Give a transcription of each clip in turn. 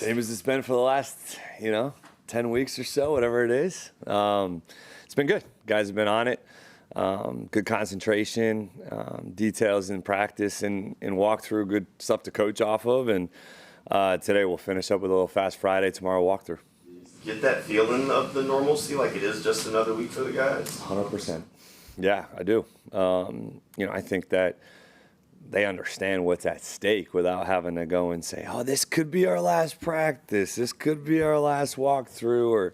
Same as it's been for the last, 10 weeks or so, whatever it is. It's been good. Guys have been on it. Good concentration, details in practice and walkthrough, good stuff to coach off of. And today we'll finish up with a little Fast Friday, tomorrow walkthrough. Get that feeling of the normalcy, like it is just another week for the guys? 100%. Yeah, I do. I think that they understand what's at stake without having to go and say, oh, this could be our last practice. This could be our last walkthrough. Or,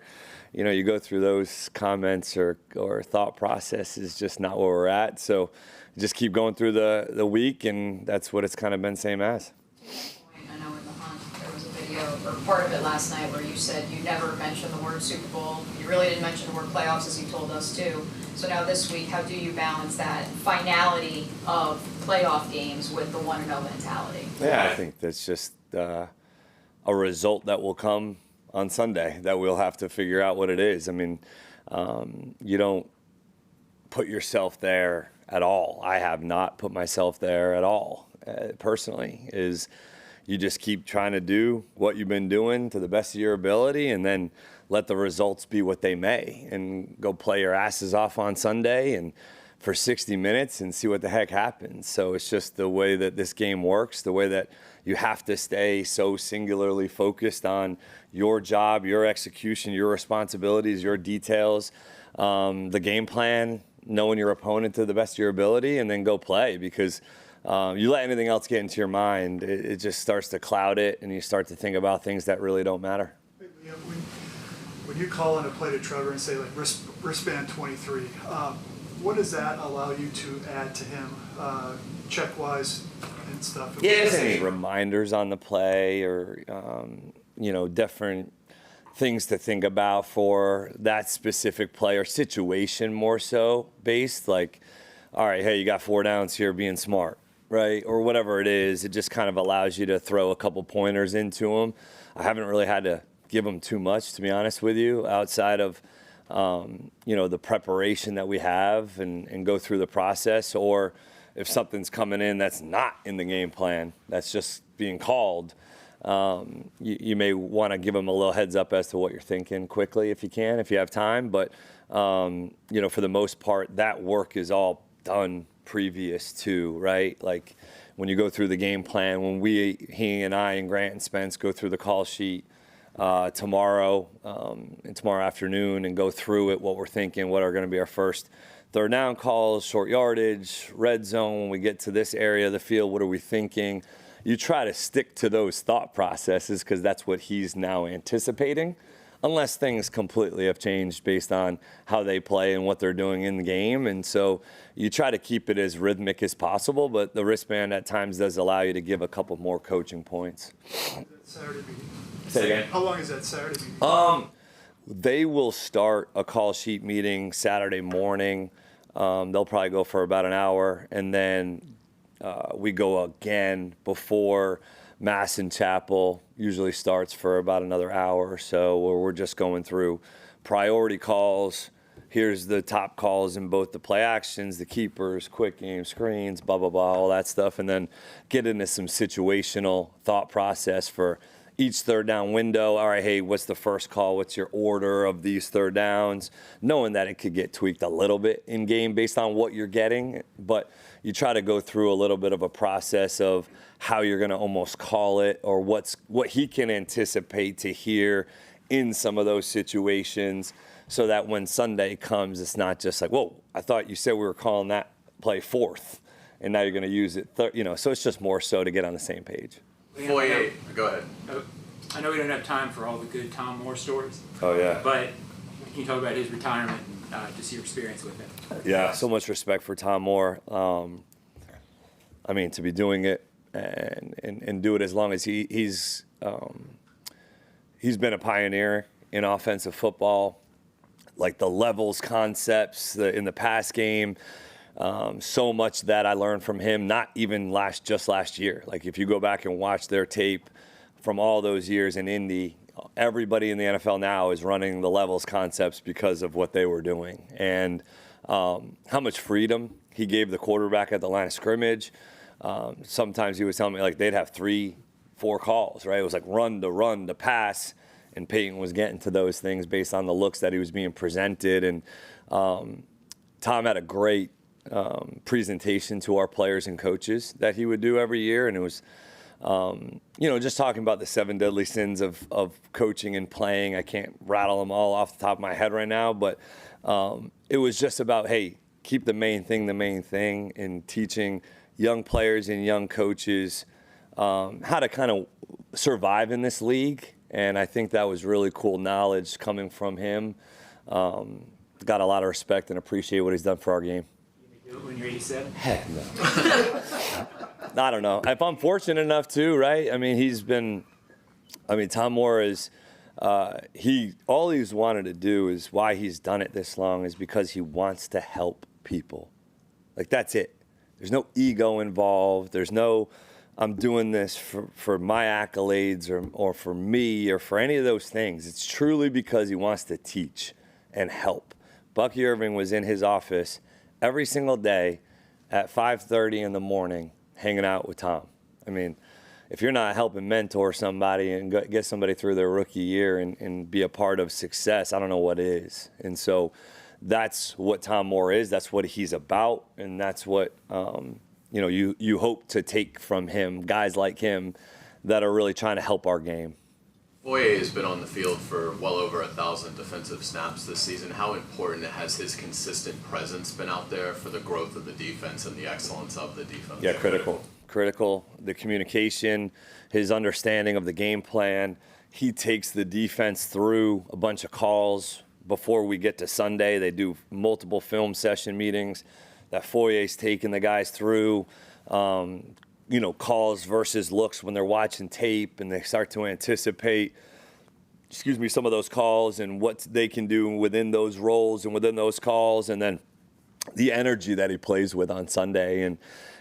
you go through those comments or thought processes, just not where we're at. So just keep going through the week, and that's what it's kind of been same as. I know in the hunt there was a video, or part of it last night, where you said you never mentioned the word Super Bowl. You really didn't mention the word playoffs, as you told us too. So now this week, how do you balance that finality of playoff games with the 1-0 mentality? Yeah, I think that's just a result that will come on Sunday that we'll have to figure out what it is. I mean, you don't put yourself there at all. I have not put myself there at all, personally, is you just keep trying to do what you've been doing to the best of your ability, and then let the results be what they may, and go play your asses off on Sunday and for 60 minutes and see what the heck happens. So it's just the way that this game works, the way that you have to stay so singularly focused on your job, your execution, your responsibilities, your details, the game plan, knowing your opponent to the best of your ability, and then go play. Because you let anything else get into your mind, it just starts to cloud it, and you start to think about things that really don't matter. Yeah, when you call in a play to Trevor and say, like, wristband 23, what does that allow you to add to him, check-wise and stuff? Yeah, there's any reminders on the play or, different things to think about for that specific play or situation, more so based, like, all right, hey, you got 4 downs here, being smart, right? Or whatever it is. It just kind of allows you to throw a couple pointers into them. I haven't really had to give them too much, to be honest with you, outside of the preparation that we have and go through the process. Or if something's coming in that's not in the game plan, that's just being called, you may want to give them a little heads up as to what you're thinking quickly if you can, if you have time. But, for the most part, that work is all done previous to, right? Like when you go through the game plan, when he and I and Grant and Spence go through the call sheet, tomorrow and tomorrow afternoon, and go through it, what we're thinking, what are going to be our first 3rd down calls, short yardage, red zone. When we get to this area of the field, what are we thinking? You try to stick to those thought processes because that's what he's now anticipating, unless things completely have changed based on how they play and what they're doing in the game. And so you try to keep it as rhythmic as possible, but the wristband at times does allow you to give a couple more coaching points. Saturday meeting. Say again? How long is that Saturday meeting? They will start a call sheet meeting Saturday morning. They'll probably go for about an hour, and then we go again before Mass and Chapel. Usually starts for about another hour or so, where we're just going through priority calls. Here's the top calls in both the play actions, the keepers, quick game screens, blah, blah, blah, all that stuff, and then get into some situational thought process for each 3rd down window. All right, hey, what's the first call? What's your order of these 3rd downs? Knowing that it could get tweaked a little bit in game based on what you're getting, but you try to go through a little bit of a process of how you're going to almost call it, or what he can anticipate to hear in some of those situations, so that when Sunday comes, it's not just like, whoa, I thought you said we were calling that play 4th, and now you're going to use it so it's just more so to get on the same page. 48. Go ahead. I know we don't have time for all the good Tom Moore stories. Oh, yeah. But can you talk about his retirement and just your experience with him? Yeah, so much respect for Tom Moore. To be doing it and do it as long as he's been a pioneer in offensive football, like the levels concepts in the pass game. So much that I learned from him, not even just last year. Like if you go back and watch their tape from all those years in Indy, everybody in the NFL now is running the levels concepts because of what they were doing. And how much freedom he gave the quarterback at the line of scrimmage. Sometimes he was telling me like they'd have 3 4 calls, right? It was like run to pass, and Peyton was getting to those things based on the looks that he was being presented. And Tom had a great presentation to our players and coaches that he would do every year, and it was, just talking about the 7 deadly sins of coaching and playing. I can't rattle them all off the top of my head right now, but it was just about, hey, keep the main thing, and teaching young players and young coaches how to kind of survive in this league. And I think that was really cool knowledge coming from him. Got a lot of respect and appreciate what he's done for our game. You do it when you're 87? Heck no. I don't know. If I'm fortunate enough to, right? I mean, Tom Moore is, all he's wanted to do is why he's done it this long is because he wants to help people. Like, that's it. There's no ego involved. There's no, I'm doing this for my accolades or for me or for any of those things. It's truly because he wants to teach and help. Bucky Irving was in his office every single day at 5:30 in the morning hanging out with Tom. I mean, if you're not helping mentor somebody and get somebody through their rookie year and be a part of success, I don't know what is. And so that's what Tom Moore is. That's what he's about. And that's what, you hope to take from him, guys like him that are really trying to help our game. Foye has been on the field for well over 1,000 defensive snaps this season. How important has his consistent presence been out there for the growth of the defense and the excellence of the defense? Yeah, critical. The communication, his understanding of the game plan. He takes the defense through a bunch of calls before we get to Sunday. They do multiple film session meetings that Foye's taking the guys through. Calls versus looks when they're watching tape, and they start to anticipate, some of those calls and what they can do within those roles and within those calls, and then the energy that he plays with on Sunday. And,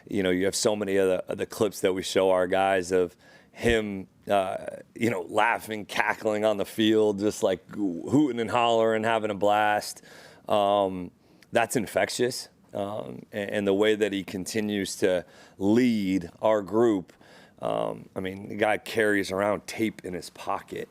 you have so many of the clips that we show our guys of him, laughing, cackling on the field, just like hooting and hollering, having a blast. That's infectious. And the way that he continues to lead our group, the guy carries around tape in his pocket,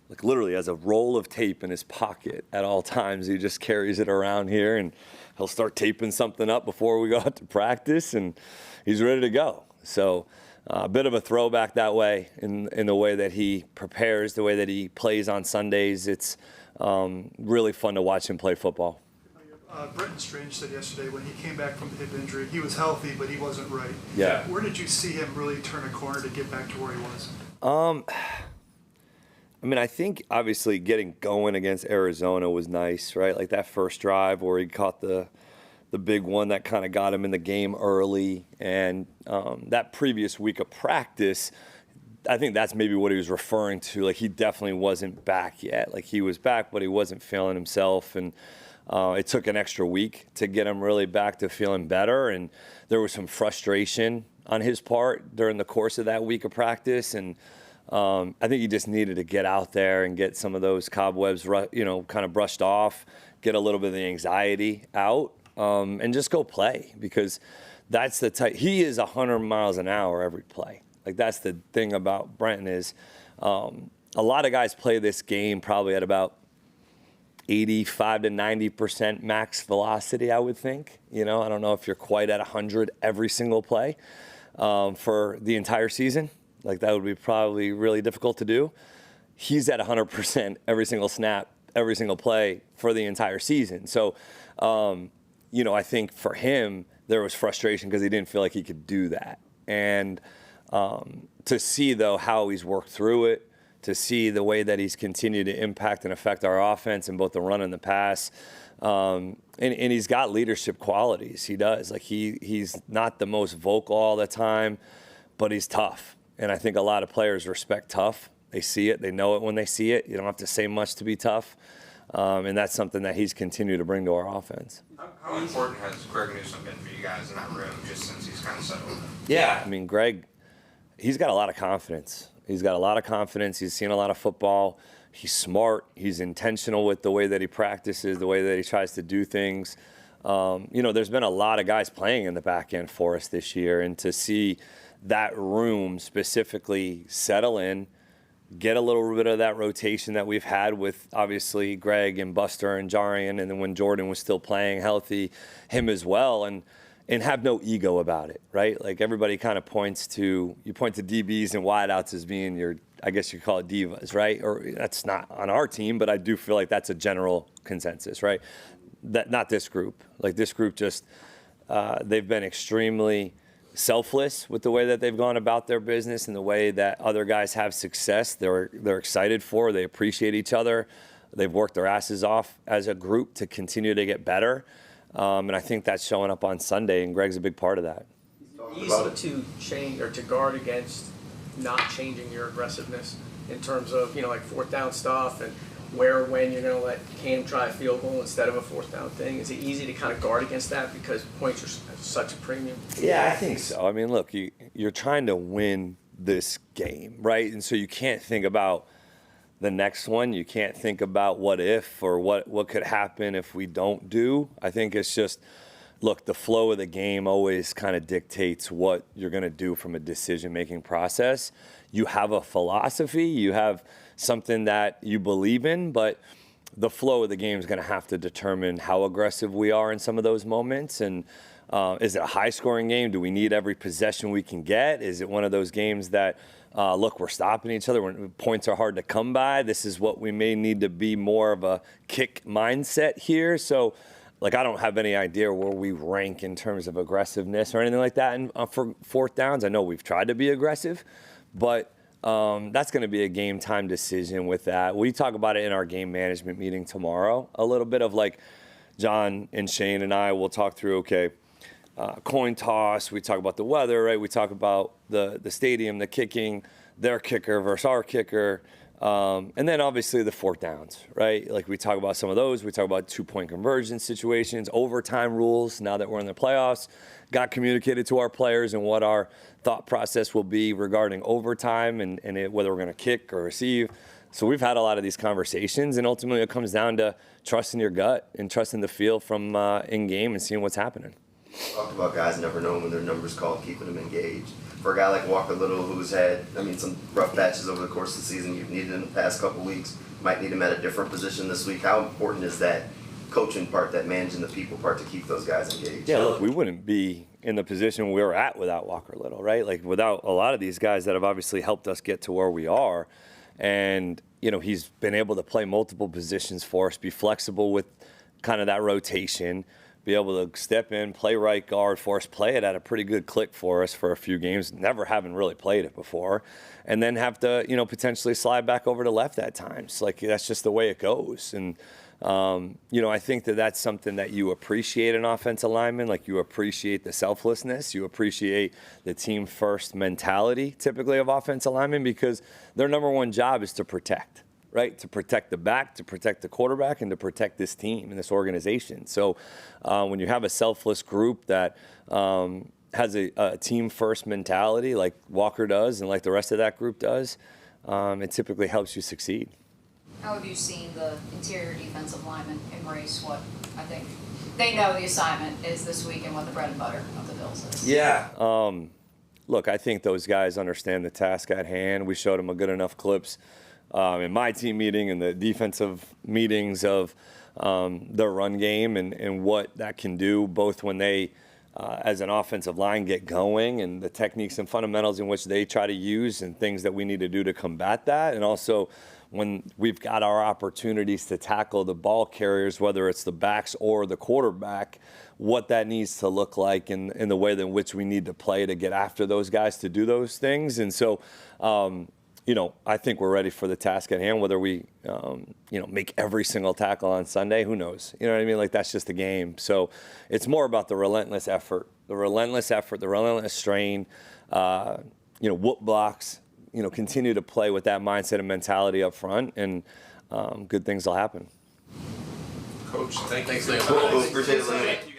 like literally has a roll of tape in his pocket at all times. He just carries it around here, and he'll start taping something up before we go out to practice, and he's ready to go. So a bit of a throwback that way in the way that he prepares, the way that he plays on Sundays. It's really fun to watch him play football. Brenton Strange said yesterday when he came back from the hip injury, he was healthy, but he wasn't right. Yeah. Where did you see him really turn a corner to get back to where he was? I think obviously getting going against Arizona was nice, right? Like that first drive where he caught the big one that kind of got him in the game early. And that previous week of practice, I think that's maybe what he was referring to. Like, he definitely wasn't back yet. Like, he was back, but he wasn't feeling himself. And it took an extra week to get him really back to feeling better. And there was some frustration on his part during the course of that week of practice. And I think he just needed to get out there and get some of those cobwebs, kind of brushed off, get a little bit of the anxiety out, and just go play, because that's the type. He is 100 miles an hour every play. Like, that's the thing about Brenton is a lot of guys play this game probably at about 85 to 90% max velocity, I would think. I don't know if you're quite at 100 every single play for the entire season. Like, that would be probably really difficult to do. He's at 100% every single snap, every single play for the entire season. So, I think for him, there was frustration because he didn't feel like he could do that. And to see, though, how he's worked through it, to see the way that he's continued to impact and affect our offense in both the run and the pass. And he's got leadership qualities. He does. Like, he's not the most vocal all the time, but he's tough. And I think a lot of players respect tough. They see it. They know it when they see it. You don't have to say much to be tough. And that's something that he's continued to bring to our offense. How important has Greg Newsome been for you guys in that room just since he's kind of settled? Yeah. Greg, he's got a lot of confidence. He's seen a lot of football. He's smart. He's intentional with the way that he practices, the way that he tries to do things. There's been a lot of guys playing in the back end for us this year, and to see that room specifically settle in, get a little bit of that rotation that we've had with obviously Greg and Buster and Jarian, and then when Jordan was still playing healthy, him as well, and have no ego about it, right? Like everybody kind of points to DBs and wideouts as being your, I guess you call it divas, right? Or that's not on our team, but I do feel like that's a general consensus, right? That not this group. Like this group just, they've been extremely selfless with the way that they've gone about their business and the way that other guys have success. They're excited for, they appreciate each other. They've worked their asses off as a group to continue to get better. And I think that's showing up on Sunday, and Greg's a big part of that. Easy to change or to guard against not changing your aggressiveness in terms of, like fourth down stuff and where or when you're going to let Cam try a field goal instead of a fourth down thing? Is it easy to kind of guard against that because points are such a premium? Yeah, I think so. I mean, look, you're trying to win this game, right? And so you can't think about the next one. You can't think about what if or what could happen if we don't do. I think it's just, look, the flow of the game always kind of dictates what you're going to do from a decision-making process. You have a philosophy, you have something that you believe in, but the flow of the game is going to have to determine how aggressive we are in some of those moments. And is it a high-scoring game? Do we need every possession we can get? Is it one of those games that, look, we're stopping each other when points are hard to come by? This is what we may need to be more of a kick mindset here. So, like, I don't have any idea where we rank in terms of aggressiveness or anything like that. And for fourth downs, I know we've tried to be aggressive, but that's going to be a game time decision with that. We talk about it in our game management meeting tomorrow. A little bit of like John and Shane and I will talk through, okay, coin toss. We talk about the weather, right? We talk about the stadium, the kicking, their kicker versus our kicker. And then obviously the fourth downs, right? Like we talk about some of those. We talk about 2-point conversion situations, overtime rules. Now that we're in the playoffs, got communicated to our players and what our thought process will be regarding overtime and whether we're going to kick or receive. So we've had a lot of these conversations, and ultimately it comes down to trusting your gut and trusting the feel from in game and seeing what's happening. Talked about guys never knowing when their number's called, keeping them engaged. For a guy like Walker Little, who's had, some rough patches over the course of the season, you've needed in the past couple weeks, might need him at a different position this week. How important is that coaching part, that managing the people part, to keep those guys engaged? Yeah, look, we wouldn't be in the position we were at without Walker Little, right? Like without a lot of these guys that have obviously helped us get to where we are. And, he's been able to play multiple positions for us, be flexible with kind of that rotation, be able to step in, play right guard for us, play it at a pretty good click for us for a few games, never having really played it before, and then have to, potentially slide back over to left at times. Like, that's just the way it goes. And, I think that that's something that you appreciate in offensive linemen. Like, you appreciate the selflessness. You appreciate the team-first mentality, typically, of offensive linemen, because their number one job is to protect. Right, to protect the back, to protect the quarterback, and to protect this team and this organization. So when you have a selfless group that has a team-first mentality like Walker does and like the rest of that group does, it typically helps you succeed. How have you seen the interior defensive linemen embrace what I think they know the assignment is this week and what the bread and butter of the Bills is? Yeah. Look, I think those guys understand the task at hand. We showed them a good enough clips in my team meeting and the defensive meetings of their run game and what that can do, both when they, as an offensive line, get going and the techniques and fundamentals in which they try to use and things that we need to do to combat that. And also when we've got our opportunities to tackle the ball carriers, whether it's the backs or the quarterback, what that needs to look like and the way in which we need to play to get after those guys to do those things. And so, I think we're ready for the task at hand. Whether we, make every single tackle on Sunday, who knows? You know what I mean? Like, that's just the game. So it's more about the relentless effort, the relentless strain, whoop blocks, continue to play with that mindset and mentality up front, and good things will happen. Coach, thanks. Thanks, Liam. Appreciate it, Liam.